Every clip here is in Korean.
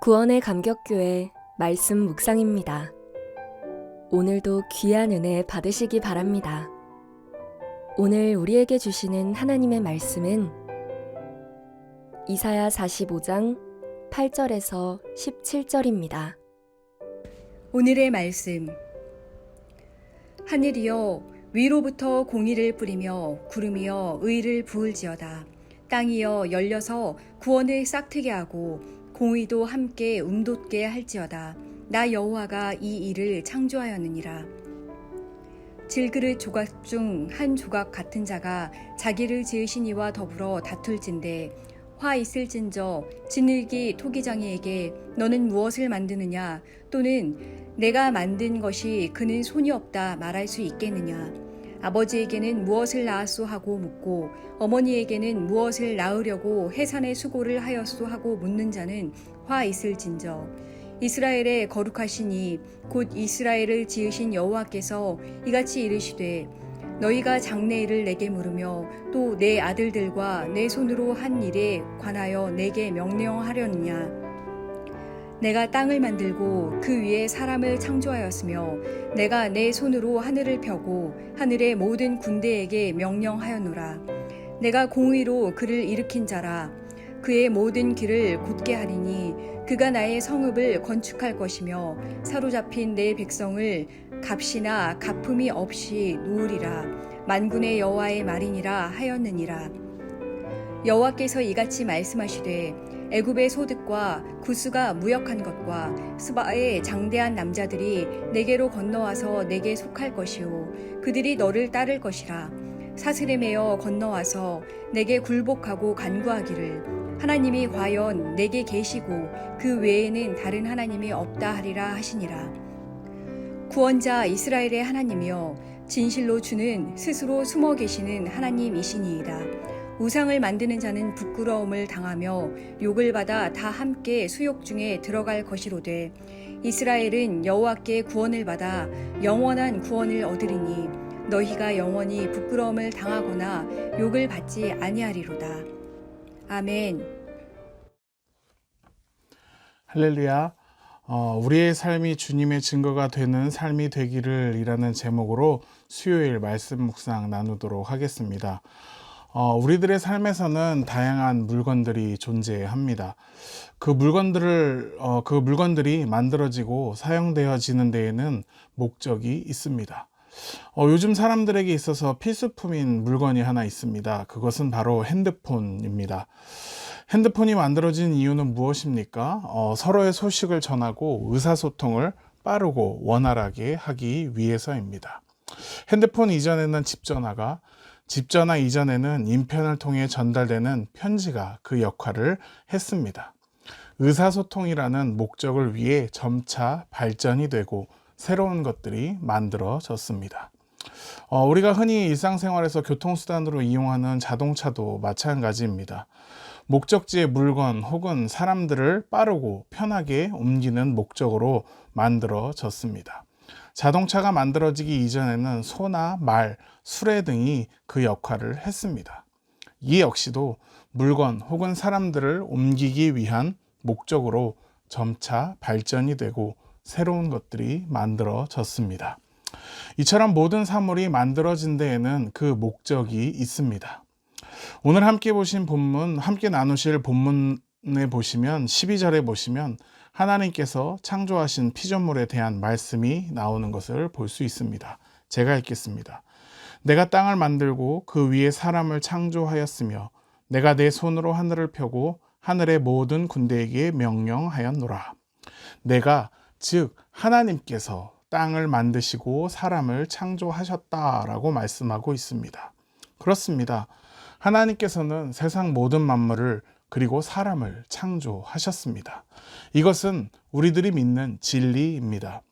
구원의 감격교회 말씀 묵상입니다. 오늘도 귀한 은혜 받으시기 바랍니다. 오늘 우리에게 주시는 하나님의 말씀은 이사야 45장 8절에서 17절입니다. 오늘의 말씀. 하늘이여 위로부터 공의를 뿌리며 구름이여 의를 부을지어다. 땅이여 열려서 구원을 싹트게 하고 공의도 함께 돋게 할지어다. 나 여호와가 이 일을 창조하였느니라. 질그릇 조각 중 한 조각 같은 자가 자기를 지으신 이와 더불어 다툴진대 화 있을진저 진흙이 토기장이에게 너는 무엇을 만드느냐 또는 내가 만든 것이 그는 손이 없다 말할 수 있겠느냐. 아버지에게는 무엇을 낳았소 하고 묻고 어머니에게는 무엇을 낳으려고 해산의 수고를 하였소 하고 묻는 자는 화 있을진저 이스라엘의 거룩하신 이 곧 이스라엘을 지으신 여호와께서 이같이 이르시되 너희가 장래일을 내게 물으며 또 내 아들들과 내 손으로 한 일에 관하여 내게 명령하려느냐. 내가 땅을 만들고 그 위에 사람을 창조하였으며 내가 내 손으로 하늘을 펴고 하늘의 모든 군대에게 명령하였노라. 내가 공의로 그를 일으킨 자라. 그의 모든 길을 곧게 하리니 그가 나의 성읍을 건축할 것이며 사로잡힌 내 백성을 값이나 가품이 없이 놓으리라. 만군의 여호와의 말이니라 하였느니라. 여호와께서 이같이 말씀하시되 애굽의 소득과 구스가 무역한 것과 스바의 장대한 남자들이 내게로 건너와서 내게 속할 것이요 그들이 너를 따를 것이라. 사슬에 매어 건너와서 내게 굴복하고 간구하기를 하나님이 과연 내게 계시고 그 외에는 다른 하나님이 없다 하리라 하시니라. 구원자 이스라엘의 하나님이여 진실로 주는 스스로 숨어 계시는 하나님이시니이다. 우상을 만드는 자는 부끄러움을 당하며 욕을 받아 다 함께 수욕 중에 들어갈 것이로되 이스라엘은 여호와께 구원을 받아 영원한 구원을 얻으리니 너희가 영원히 부끄러움을 당하거나 욕을 받지 아니하리로다. 아멘. 할렐루야. 우리의 삶이 주님의 증거가 되는 삶이 되기를 이라는 제목으로 수요일 말씀 묵상 나누도록 하겠습니다. 우리들의 삶에서는 다양한 물건들이 존재합니다. 그 물건들이 만들어지고 사용되어지는 데에는 목적이 있습니다. 요즘 사람들에게 있어서 필수품인 물건이 하나 있습니다. 그것은 바로 핸드폰입니다. 핸드폰이 만들어진 이유는 무엇입니까? 서로의 소식을 전하고 의사소통을 빠르고 원활하게 하기 위해서입니다. 핸드폰 이전에는 집전화 이전에는 인편을 통해 전달되는 편지가 그 역할을 했습니다. 의사소통이라는 목적을 위해 점차 발전이 되고 새로운 것들이 만들어졌습니다. 우리가 흔히 일상생활에서 교통수단으로 이용하는 자동차도 마찬가지입니다. 목적지의 물건 혹은 사람들을 빠르고 편하게 옮기는 목적으로 만들어졌습니다. 자동차가 만들어지기 이전에는 소나 말, 수레 등이 그 역할을 했습니다. 이 역시도 물건 혹은 사람들을 옮기기 위한 목적으로 점차 발전이 되고 새로운 것들이 만들어졌습니다. 이처럼 모든 사물이 만들어진 데에는 그 목적이 있습니다. 오늘 함께 나누실 본문에 보시면 12절에 보시면 하나님께서 창조하신 피조물에 대한 말씀이 나오는 것을 볼 수 있습니다. 제가 읽겠습니다. 내가 땅을 만들고 그 위에 사람을 창조하였으며 내가 내 손으로 하늘을 펴고 하늘의 모든 군대에게 명령하였노라. 내가 즉 하나님께서 땅을 만드시고 사람을 창조하셨다라고 말씀하고 있습니다. 그렇습니다. 하나님께서는 세상 모든 만물을 그리고 사람을 창조하셨습니다. 이것은 우리들이 믿는 진리입니다.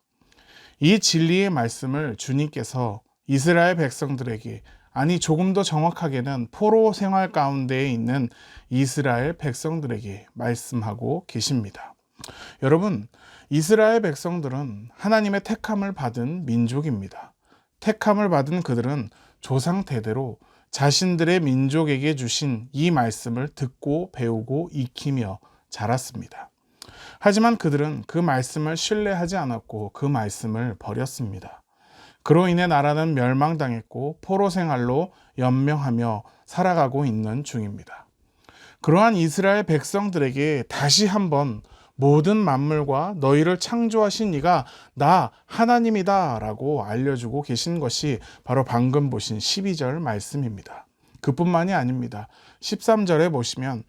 이 진리의 말씀을 주님께서 이스라엘 백성들에게, 아니 조금 더 정확하게는 포로 생활 가운데에 있는 이스라엘 백성들에게 말씀하고 계십니다. 여러분, 이스라엘 백성들은 하나님의 택함을 받은 민족입니다. 택함을 받은 그들은 조상 대대로 자신들의 민족에게 주신 이 말씀을 듣고 배우고 익히며 자랐습니다. 하지만 그들은 그 말씀을 신뢰하지 않았고 그 말씀을 버렸습니다. 그로 인해 나라는 멸망당했고 포로 생활로 연명하며 살아가고 있는 중입니다. 그러한 이스라엘 백성들에게 다시 한번 모든 만물과 너희를 창조하신 이가 나 하나님이다 라고 알려주고 계신 것이 바로 방금 보신 12절 말씀입니다. 그뿐만이 아닙니다. 13절에 보시면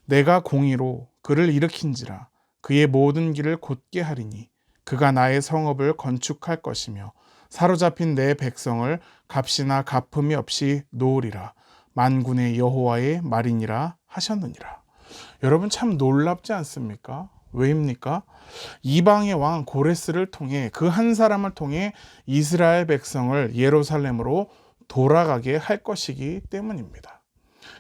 내가 공의로 그를 일으킨지라 그의 모든 길을 곧게 하리니 그가 나의 성읍을 건축할 것이며 사로잡힌 내 백성을 값이나 갚음이 없이 놓으리라 만군의 여호와의 말이니라 하셨느니라. 여러분 참 놀랍지 않습니까? 왜입니까? 이방의 왕 고레스를 통해 그 한 사람을 통해 이스라엘 백성을 예루살렘으로 돌아가게 할 것이기 때문입니다.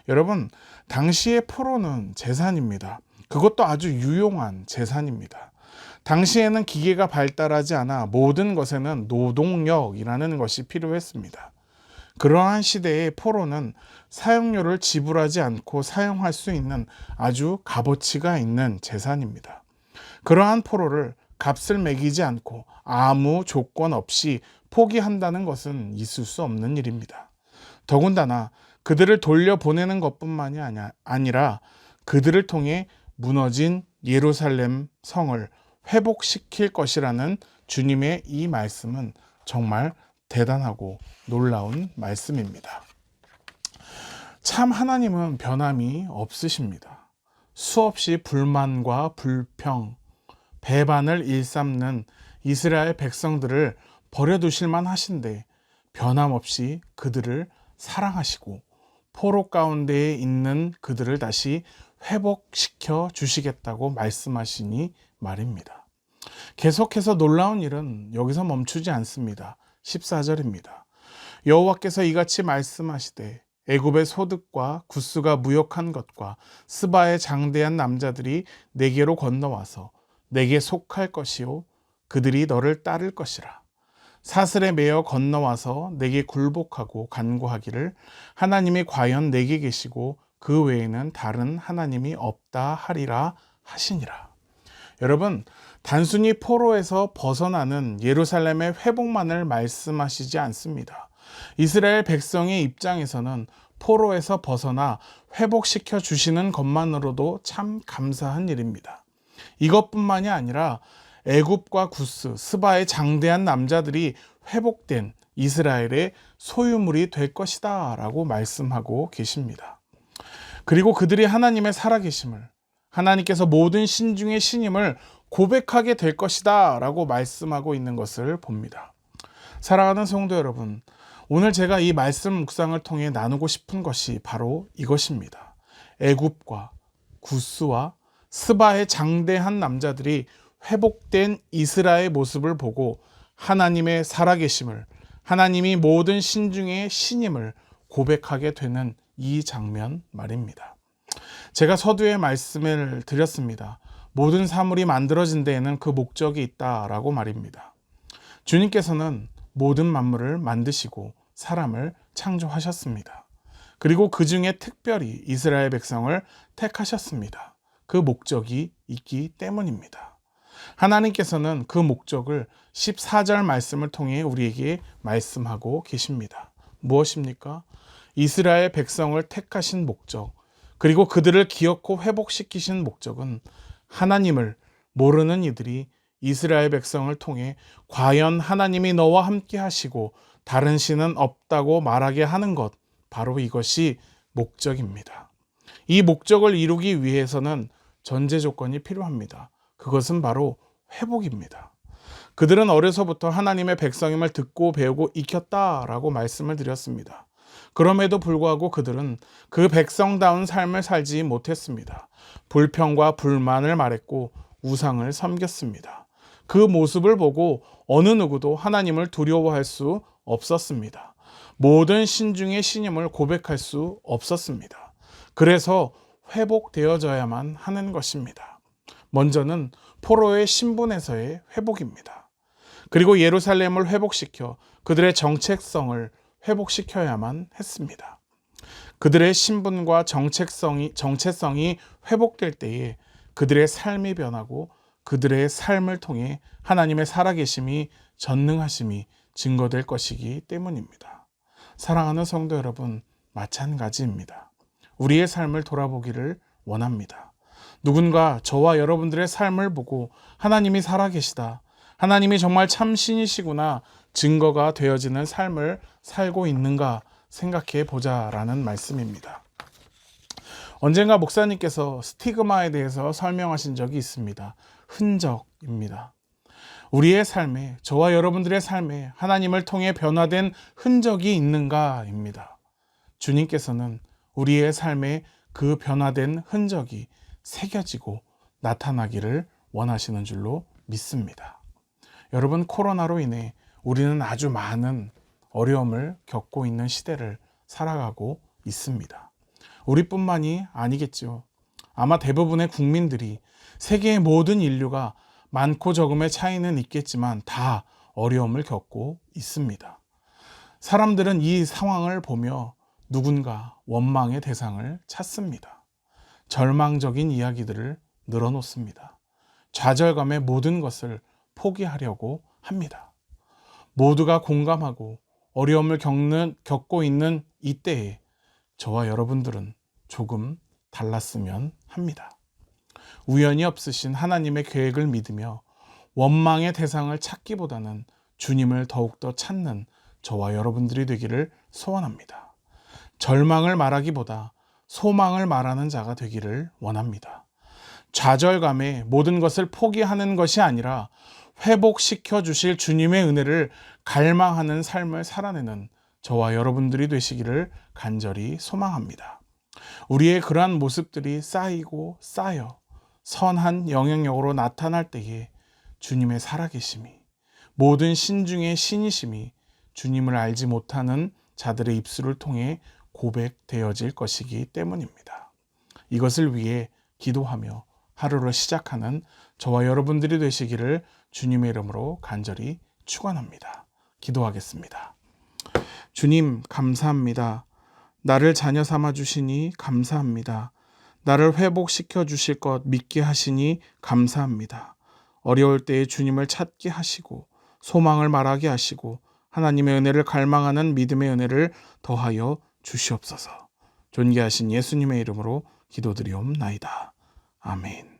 여러분, 당시의 포로는 재산입니다. 그것도 아주 유용한 재산입니다. 당시에는 기계가 발달하지 않아 모든 것에는 노동력이라는 것이 필요했습니다. 그러한 시대의 포로는 사용료를 지불하지 않고 사용할 수 있는 아주 값어치가 있는 재산입니다. 그러한 포로를 값을 매기지 않고 아무 조건 없이 포기한다는 것은 있을 수 없는 일입니다. 더군다나 그들을 돌려보내는 것뿐만이 아니라 그들을 통해 무너진 예루살렘 성을 회복시킬 것이라는 주님의 이 말씀은 정말 대단하고 놀라운 말씀입니다. 참 하나님은 변함이 없으십니다. 수없이 불만과 불평, 배반을 일삼는 이스라엘 백성들을 버려두실 만하신데 변함없이 그들을 사랑하시고 포로 가운데에 있는 그들을 다시 회복시켜 주시겠다고 말씀하시니 말입니다. 계속해서 놀라운 일은 여기서 멈추지 않습니다. 14절입니다. 여호와께서 이같이 말씀하시되 애굽의 소득과 구스가 무역한 것과 스바의 장대한 남자들이 내게로 건너와서 내게 속할 것이요 그들이 너를 따를 것이라. 사슬에 매어 건너와서 내게 굴복하고 간구하기를 하나님이 과연 내게 계시고 그 외에는 다른 하나님이 없다 하리라 하시니라. 여러분, 단순히 포로에서 벗어나는 예루살렘의 회복만을 말씀하시지 않습니다. 이스라엘 백성의 입장에서는 포로에서 벗어나 회복시켜 주시는 것만으로도 참 감사한 일입니다. 이것뿐만이 아니라 애굽과 구스, 스바의 장대한 남자들이 회복된 이스라엘의 소유물이 될 것이다 라고 말씀하고 계십니다. 그리고 그들이 하나님의 살아계심을, 하나님께서 모든 신 중의 신임을 고백하게 될 것이다 라고 말씀하고 있는 것을 봅니다. 사랑하는 성도 여러분, 오늘 제가 이 말씀 묵상을 통해 나누고 싶은 것이 바로 이것입니다. 애굽과 구스와 스바의 장대한 남자들이 회복된 이스라엘의 모습을 보고 하나님의 살아계심을, 하나님이 모든 신 중의 신임을 고백하게 되는 이 장면 말입니다. 제가 서두에 말씀을 드렸습니다. 모든 사물이 만들어진 데에는 그 목적이 있다라고 말입니다. 주님께서는 모든 만물을 만드시고 사람을 창조하셨습니다. 그리고 그 중에 특별히 이스라엘 백성을 택하셨습니다. 그 목적이 있기 때문입니다. 하나님께서는 그 목적을 14절 말씀을 통해 우리에게 말씀하고 계십니다. 무엇입니까? 이스라엘 백성을 택하신 목적, 그리고 그들을 기억고 회복시키신 목적은 하나님을 모르는 이들이 이스라엘 백성을 통해 과연 하나님이 너와 함께 하시고 다른 신은 없다고 말하게 하는 것, 바로 이것이 목적입니다. 이 목적을 이루기 위해서는 전제 조건이 필요합니다. 그것은 바로 회복입니다. 그들은 어려서부터 하나님의 백성임을 듣고 배우고 익혔다라고 말씀을 드렸습니다. 그럼에도 불구하고 그들은 그 백성다운 삶을 살지 못했습니다. 불평과 불만을 말했고 우상을 섬겼습니다. 그 모습을 보고 어느 누구도 하나님을 두려워할 수 없었습니다. 모든 신 중의 신임을 고백할 수 없었습니다. 그래서 회복되어져야만 하는 것입니다. 먼저는 포로의 신분에서의 회복입니다. 그리고 예루살렘을 회복시켜 그들의 정체성을 회복시켜야만 했습니다. 그들의 신분과 정체성이 회복될 때에 그들의 삶이 변하고 그들의 삶을 통해 하나님의 살아계심이 전능하심이 증거될 것이기 때문입니다. 사랑하는 성도 여러분, 마찬가지입니다. 우리의 삶을 돌아보기를 원합니다. 누군가 저와 여러분들의 삶을 보고 하나님이 살아계시다, 하나님이 정말 참 신이시구나 증거가 되어지는 삶을 살고 있는가 생각해 보자라는 말씀입니다. 언젠가 목사님께서 스티그마에 대해서 설명하신 적이 있습니다. 흔적입니다. 우리의 삶에, 저와 여러분들의 삶에 하나님을 통해 변화된 흔적이 있는가입니다. 주님께서는 우리의 삶에 그 변화된 흔적이 새겨지고 나타나기를 원하시는 줄로 믿습니다. 여러분, 코로나로 인해 우리는 아주 많은 어려움을 겪고 있는 시대를 살아가고 있습니다. 우리뿐만이 아니겠죠. 아마 대부분의 국민들이, 세계의 모든 인류가 많고 적음의 차이는 있겠지만 다 어려움을 겪고 있습니다. 사람들은 이 상황을 보며 누군가 원망의 대상을 찾습니다. 절망적인 이야기들을 늘어놓습니다. 좌절감의 모든 것을 포기하려고 합니다. 모두가 공감하고 어려움을 겪고 있는 이때에 저와 여러분들은 조금 달랐으면 합니다. 우연이 없으신 하나님의 계획을 믿으며 원망의 대상을 찾기보다는 주님을 더욱더 찾는 저와 여러분들이 되기를 소원합니다. 절망을 말하기보다 소망을 말하는 자가 되기를 원합니다. 좌절감에 모든 것을 포기하는 것이 아니라 회복시켜 주실 주님의 은혜를 갈망하는 삶을 살아내는 저와 여러분들이 되시기를 간절히 소망합니다. 우리의 그러한 모습들이 쌓이고 쌓여 선한 영향력으로 나타날 때에 주님의 살아계심이, 모든 신 중에 신이심이 주님을 알지 못하는 자들의 입술을 통해 고백되어질 것이기 때문입니다. 이것을 위해 기도하며 하루를 시작하는 저와 여러분들이 되시기를 주님의 이름으로 간절히 축원합니다. 기도하겠습니다. 주님, 감사합니다. 나를 자녀 삼아 주시니 감사합니다. 나를 회복시켜 주실 것 믿게 하시니 감사합니다. 어려울 때에 주님을 찾게 하시고 소망을 말하게 하시고 하나님의 은혜를 갈망하는 믿음의 은혜를 더하여 주시옵소서. 존귀하신 예수님의 이름으로 기도드리옵나이다. 아멘.